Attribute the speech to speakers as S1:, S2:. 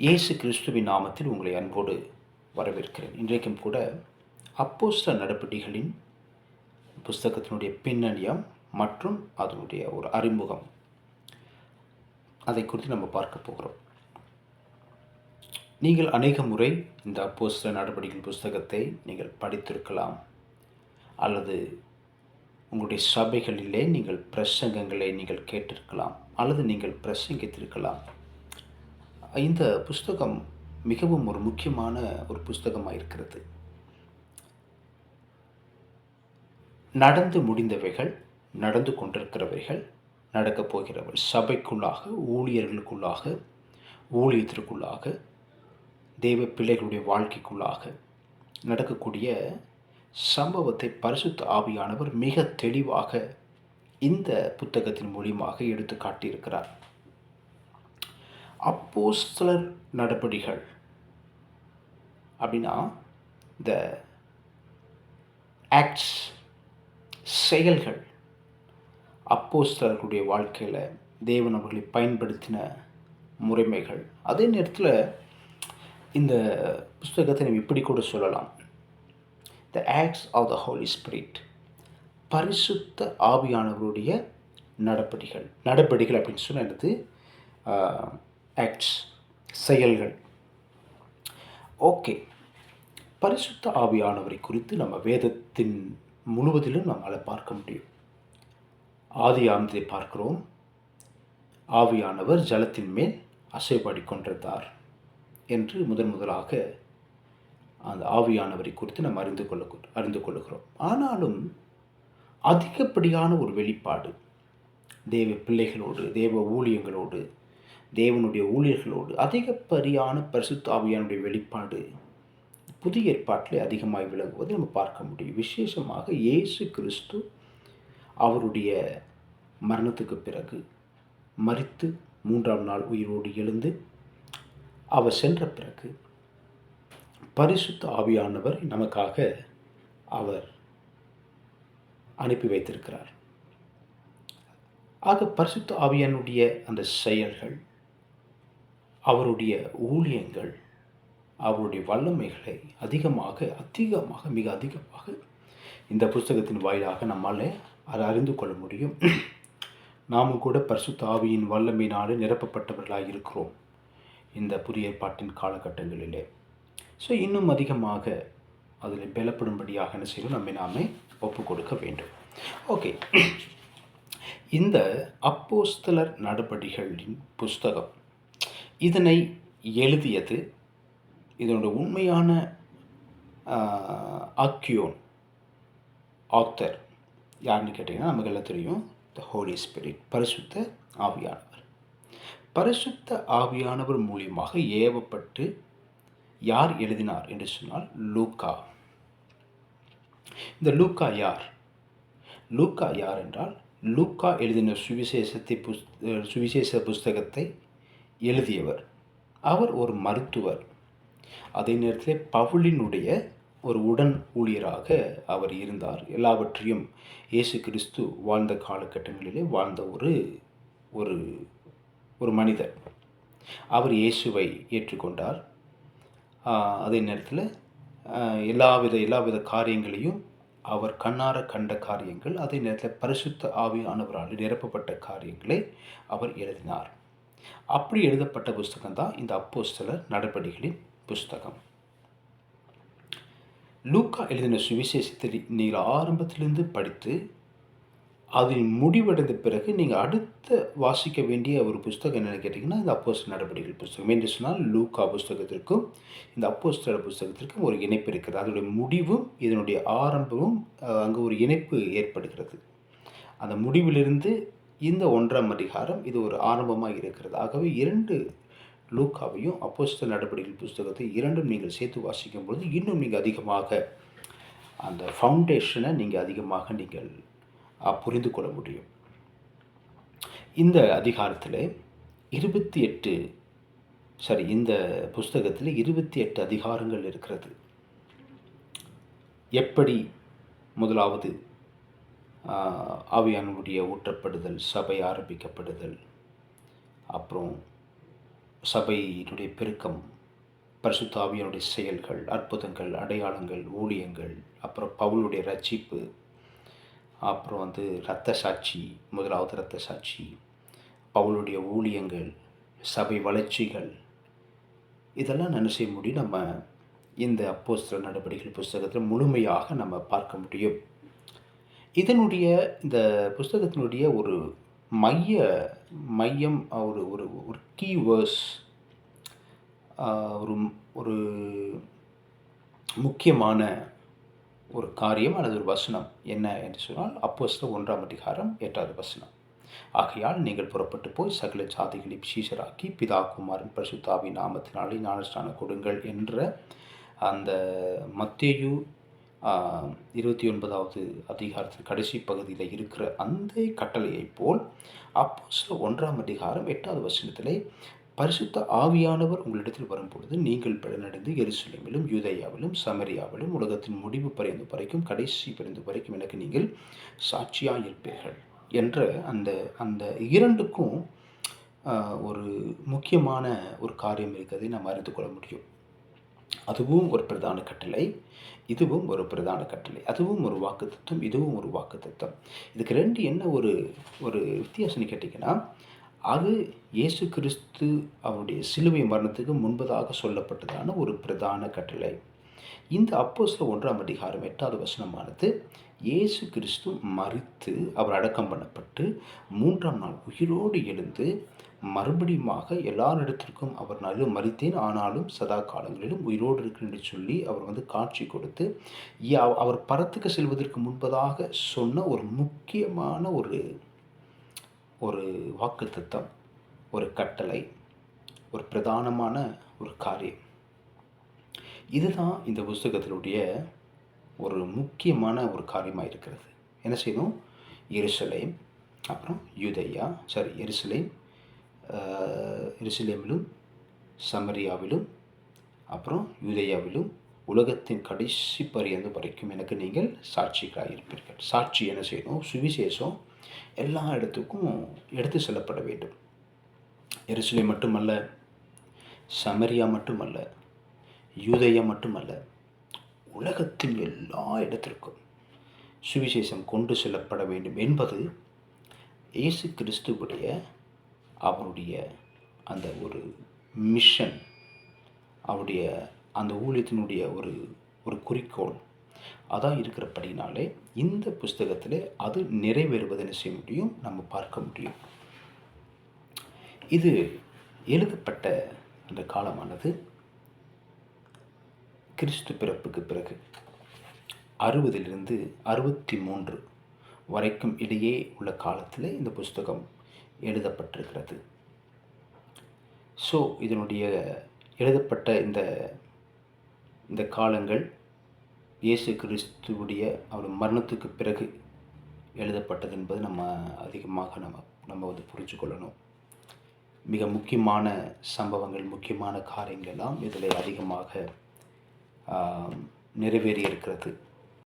S1: இயேசு கிறிஸ்துவின் நாமத்தில் உங்களை அன்போடு வரவேற்கிறேன். இன்றைக்கும் கூட அப்போஸ்தலர் நடபடிகளின் புஸ்தகத்தினுடைய பின்னணியம் மற்றும் அதனுடைய ஒரு அறிமுகம், அதை குறித்து நம்ம பார்க்க போகிறோம். நீங்கள் அநேக முறை இந்த அப்போஸ்தலர் நடபடிகள் புஸ்தகத்தை நீங்கள் படித்திருக்கலாம், அல்லது உங்களுடைய சபைகளிலே நீங்கள் பிரசங்கங்களை நீங்கள் கேட்டிருக்கலாம், அல்லது நீங்கள் பிரசங்கித்திருக்கலாம். இந்த புஸ்தகம் மிகவும் ஒரு முக்கியமான ஒரு புஸ்தகமாக இருக்கிறது. நடந்து முடிந்தவைகள், நடந்து கொண்டிருக்கிறவைகள், நடக்கப் போகிறவர்கள், சபைக்குள்ளாக, ஊழியர்களுக்குள்ளாக, ஊழியத்திற்குள்ளாக, தேவ பிள்ளைகளுடைய வாழ்க்கைக்குள்ளாக நடக்கக்கூடிய சம்பவத்தை பரிசுத்த ஆவியானவர் மிக தெளிவாக இந்த புத்தகத்தின் மூலியமாக எடுத்து காட்டியிருக்கிறார். அப்போஸ்தலர் நடபடிகள் அப்படின்னா இந்த ஆக்ட்ஸ், செயல்கள், அப்போஸ்தலர்களுடைய வாழ்க்கையில் தேவன் அவர்களை பயன்படுத்தின முறைமைகள். அதே நேரத்தில் இந்த புஸ்தகத்தை நம்ம இப்படி கூட சொல்லலாம், the acts of the holy spirit, பரிசுத்த ஆவியானவருடைய நடபடிகள் அப்படின்னு சொன்னது ஆக்ட்ஸ், செயல்கள். ஓகே, பரிசுத்த ஆவியானவரை குறித்து நம்ம வேதத்தின் முழுவதிலும் நம்மளால் பார்க்க முடியும். ஆதி ஆமத்தை பார்க்கிறோம், ஆவியானவர் ஜலத்தின் மேல் அசைபாடி கொண்டிருந்தார் என்று முதலாக அந்த ஆவியானவரை குறித்து நம்ம அறிந்து கொள்ளுகிறோம். ஆனாலும் அதிகப்படியான ஒரு வெளிப்பாடு தேவ பிள்ளைகளோடு, தேவ ஊழியங்களோடு, தேவனுடைய ஊழியர்களோடு அதிகப்படியான பரிசுத்த ஆவியானுடைய வெளிப்பாடு புதிய ஏற்பாட்டில் அதிகமாக விளங்குவதை நம்ம பார்க்க முடியும். விசேஷமாக இயேசு கிறிஸ்து அவருடைய மரணத்துக்கு பிறகு மரித்து 3ஆம் நாள் உயிரோடு எழுந்து அவர் சென்ற பிறகு பரிசுத்த ஆவியானவர் நமக்காக அவர் அனுப்பி வைத்திருக்கிறார். ஆக பரிசுத்த ஆவியானுடைய அந்த செயல்கள், அவருடைய ஊழியங்கள், அவருடைய வல்லமைகளை மிக அதிகமாக இந்த புஸ்தகத்தின் வாயிலாக நம்மால் அதை அறிந்து கொள்ள முடியும். நாமும் கூட பரிசுத்த ஆவியின் வல்லமையினாலே நிரப்பப்பட்டவர்களாக இருக்கிறோம் இந்த புதிய ஏற்பாட்டின் காலகட்டங்களிலே. ஸோ இன்னும் அதிகமாக அதில் பலப்படும்படியாக என்ன செய்யணும், நாமே ஒப்பு கொடுக்க வேண்டும். ஓகே, இந்த அப்போஸ்தலர் நடபடிகளின் புஸ்தகம், இதனை எழுதியது, இதனுடைய உண்மையான ஆக்கியோன், ஆத்தர் யாருன்னு கேட்டிங்கன்னா நமக்கு எல்லாம் தெரியும், த ஹோலி ஸ்பிரிட், பரிசுத்த ஆவியானவர். பரிசுத்த ஆவியானவர் மூலியமாக ஏவப்பட்டு யார் எழுதினார் என்று சொன்னால் லூக்கா. இந்த லூக்கா யார்? லூக்கா யார் என்றால், லூக்கா எழுதின சுவிசேஷ புஸ்தகத்தை எழுதியவர். அவர் ஒரு மருத்துவர். அதே நேரத்தில் பவுலினுடைய ஒரு உடன் ஊழியராக அவர் இருந்தார். எல்லாவற்றையும் இயேசு கிறிஸ்து வாழ்ந்த காலகட்டங்களிலே வாழ்ந்த ஒரு ஒரு மனிதர். அவர் இயேசுவை ஏற்றுக்கொண்டார். அதே நேரத்தில் எல்லாவித காரியங்களையும் அவர் கண்ணார கண்ட காரியங்கள், அதே நேரத்தில் பரிசுத்த ஆவியானவரால் நிரப்பப்பட்ட காரியங்களை அவர் எழுதினார். அப்படி எழுதப்பட்ட புஸ்தகம் தான் இந்த அப்போஸ்தலர் நடபடிகளின் புஸ்தகம். லூக்கா எழுதின சுவிசேஷத்தை நீங்கள் ஆரம்பத்திலிருந்து படித்து அதில் முடிவடைந்த பிறகு நீங்கள் அடுத்த வாசிக்க வேண்டிய ஒரு புஸ்தகம் என்னென்னு கேட்டிங்கன்னா இந்த அப்போஸ்தலர் நடபடிகள் புஸ்தகம். என்று சொன்னால் லூக்கா புஸ்தகத்திற்கும் இந்த அப்போஸ்தலர் புஸ்தகத்திற்கும் ஒரு இணைப்பு இருக்கிறது. அதனுடைய முடிவும் இதனுடைய ஆரம்பமும் அங்கே ஒரு இணைப்பு ஏற்படுகிறது. அந்த முடிவிலிருந்து இந்த 1ஆம் அதிகாரம் இது ஒரு ஆரம்பமாக இருக்கிறது. ஆகவே 2 லூக்காவையும் அப்போஸ்தலர் நடபடிகள் புஸ்தகத்தை இரண்டும் நீங்கள் சேர்த்து வாசிக்கும் பொழுது இன்னும் நீங்கள் அதிகமாக அந்த ஃபவுண்டேஷனை அதிகமாக நீங்கள் புரிந்து கொள்ள முடியும். இந்த அதிகாரத்தில் இந்த புஸ்தகத்தில் 28 அதிகாரங்கள் இருக்கிறது. எப்படி முதலாவது ஆவியானவருடைய ஊற்றப்படுதல், சபை ஆரம்பிக்கப்படுதல், அப்புறம் சபையினுடைய பெருக்கம், பரிசுத்த ஆவியானுடைய செயல்கள், அற்புதங்கள், அடையாளங்கள், ஊழியங்கள், அப்புறம் பவுலுடைய ரட்சிப்பு, அப்புறம் இரத்த சாட்சி, முதலாவது இரத்த சாட்சி, பவுலுடைய ஊழியங்கள், சபை வளர்ச்சிகள், இதெல்லாம் என்ன செய்ய முடியும்? நம்ம இந்த அப்போஸ்தலர் நடபடிகள் புஸ்தகத்தில் முழுமையாக நம்ம பார்க்க முடியும். இந்த புஸ்தகத்தினுடைய ஒரு மையம் ஒரு ஒரு ஒரு கீ வேர்ஸ், ஒரு ஒரு முக்கியமான ஒரு காரியம் அல்லது ஒரு வசனம் என்ன என்று சொன்னால், அப்போஸ்தலர் 1ஆம் அதிகாரம் 8வது வசனம். ஆகையால் நீங்கள் புறப்பட்டு போய் சகல ஜாதிகளையும் சீஷராக்கி பிதா குமாரன் பரிசுத்த ஆவியின் நாமத்தினாலே ஞானஸ்நானம் கொடுங்கள் என்ற அந்த மத்தேயு 29வது அதிகாரத்தின் கடைசி பகுதியில் இருக்கிற அந்த கட்டளையைப் போல் அப்போஸ்தலர் 1ஆம் அதிகாரம் 8வது வசனத்திலே பரிசுத்த ஆவியானவர் உங்களிடத்தில் வரும்பொழுது நீங்கள் பலனடைந்து எருசலேமிலும் யூதேயாவிலும் சமரியாவிலும் உலகத்தின் முடிவு பரிந்து வரைக்கும் கடைசி பரிந்து வரைக்கும் எனக்கு நீங்கள் சாட்சியாக இருப்பீர்கள் என்ற அந்த அந்த இரண்டுக்கும் ஒரு முக்கியமான ஒரு காரியம் இருக்கிறதை நாம் அறிந்து கொள்ள முடியும். அதுவும் ஒரு பிரதான கட்டளை, இதுவும் ஒரு பிரதான கட்டளை. அதுவும் ஒரு வாக்குத்தத்தம், இதுவும் ஒரு வாக்குத்தத்தம். இதுக்கு ரெண்டு என்ன ஒரு ஒரு வித்தியாசம்னு கேட்டிங்கன்னா, அது இயேசு கிறிஸ்து அவருடைய சிலுவை மரணத்துக்கு முன்பதாக சொல்லப்பட்டதான ஒரு பிரதான கட்டளை. இந்த அப்போஸ்தலர் 1ஆம் அதிகாரம் 8வது வசனமானது இயேசு கிறிஸ்து மரித்து அவர் அடக்கம் பண்ணப்பட்டு 3ஆம் நாள் உயிரோடு எழுந்து மறுபடியுமாக எல்லாரிடத்திற்கும் அவர் மரித்தேன் ஆனாலும் சதா காலங்களிலும் உயிரோடு இருக்கிறேன் என்று சொல்லி அவர் காட்சி கொடுத்து அவர் பரத்துக்கு செல்வதற்கு முன்பதாக சொன்ன ஒரு முக்கியமான ஒரு ஒரு வாக்குத்தத்தம், ஒரு கட்டளை, ஒரு பிரதானமான ஒரு காரியம். இதுதான் இந்த புஸ்தகத்தினுடைய ஒரு முக்கியமான ஒரு காரியமாக இருக்கிறது. என்ன செய்யணும்? எருசலேம், அப்புறம் யூதேயா, எருசலேமிலும் சமரியாவிலும் அப்புறம் யூதேயாவிலும் உலகத்தின் கடைசி பரியந்த வரைக்கும் எனக்கு நீங்கள் சாட்சிகளாக இருப்பீர்கள். சாட்சி என்ன செய்யணும்? சுவிசேஷம் எல்லா இடத்துக்கும் எடுத்து செல்லப்பட வேண்டும். எருசலேம் மட்டுமல்ல, சமரியா மட்டுமல்ல, யூதேயா மட்டுமல்ல, உலகத்தின் எல்லா இடத்திற்கும் சுவிசேஷம் கொண்டு செல்லப்பட வேண்டும் என்பது இயேசு கிறிஸ்துவுடைய அவருடைய அந்த ஒரு மிஷன், அவருடைய அந்த ஊழியத்தினுடைய ஒரு ஒரு குறிக்கோள் அதான் இருக்கிறபடினாலே இந்த புஸ்தகத்தில் அது நிறைவேறுவதை என்ன செய்ய முடியும்? நம்ம பார்க்க முடியும். இது எழுதப்பட்ட அந்த காலமானது கிறிஸ்து பிறப்புக்கு பிறகு 60லிருந்து 63 வரைக்கும் இடையே உள்ள காலத்தில் இந்த புஸ்தகம் எழுதப்பட்டிருக்கிறது. ஸோ இதனுடைய எழுதப்பட்ட இந்த இந்த காலங்கள் இயேசு கிறிஸ்துவுடைய அவர் மரணத்துக்கு பிறகு எழுதப்பட்டது என்பது அதிகமாக நம்ம புரிஞ்சு கொள்ளணும். மிக முக்கியமான சம்பவங்கள், முக்கியமான காரியங்கள் எல்லாம் இதில் அதிகமாக நிறைவேறி இருக்கிறது.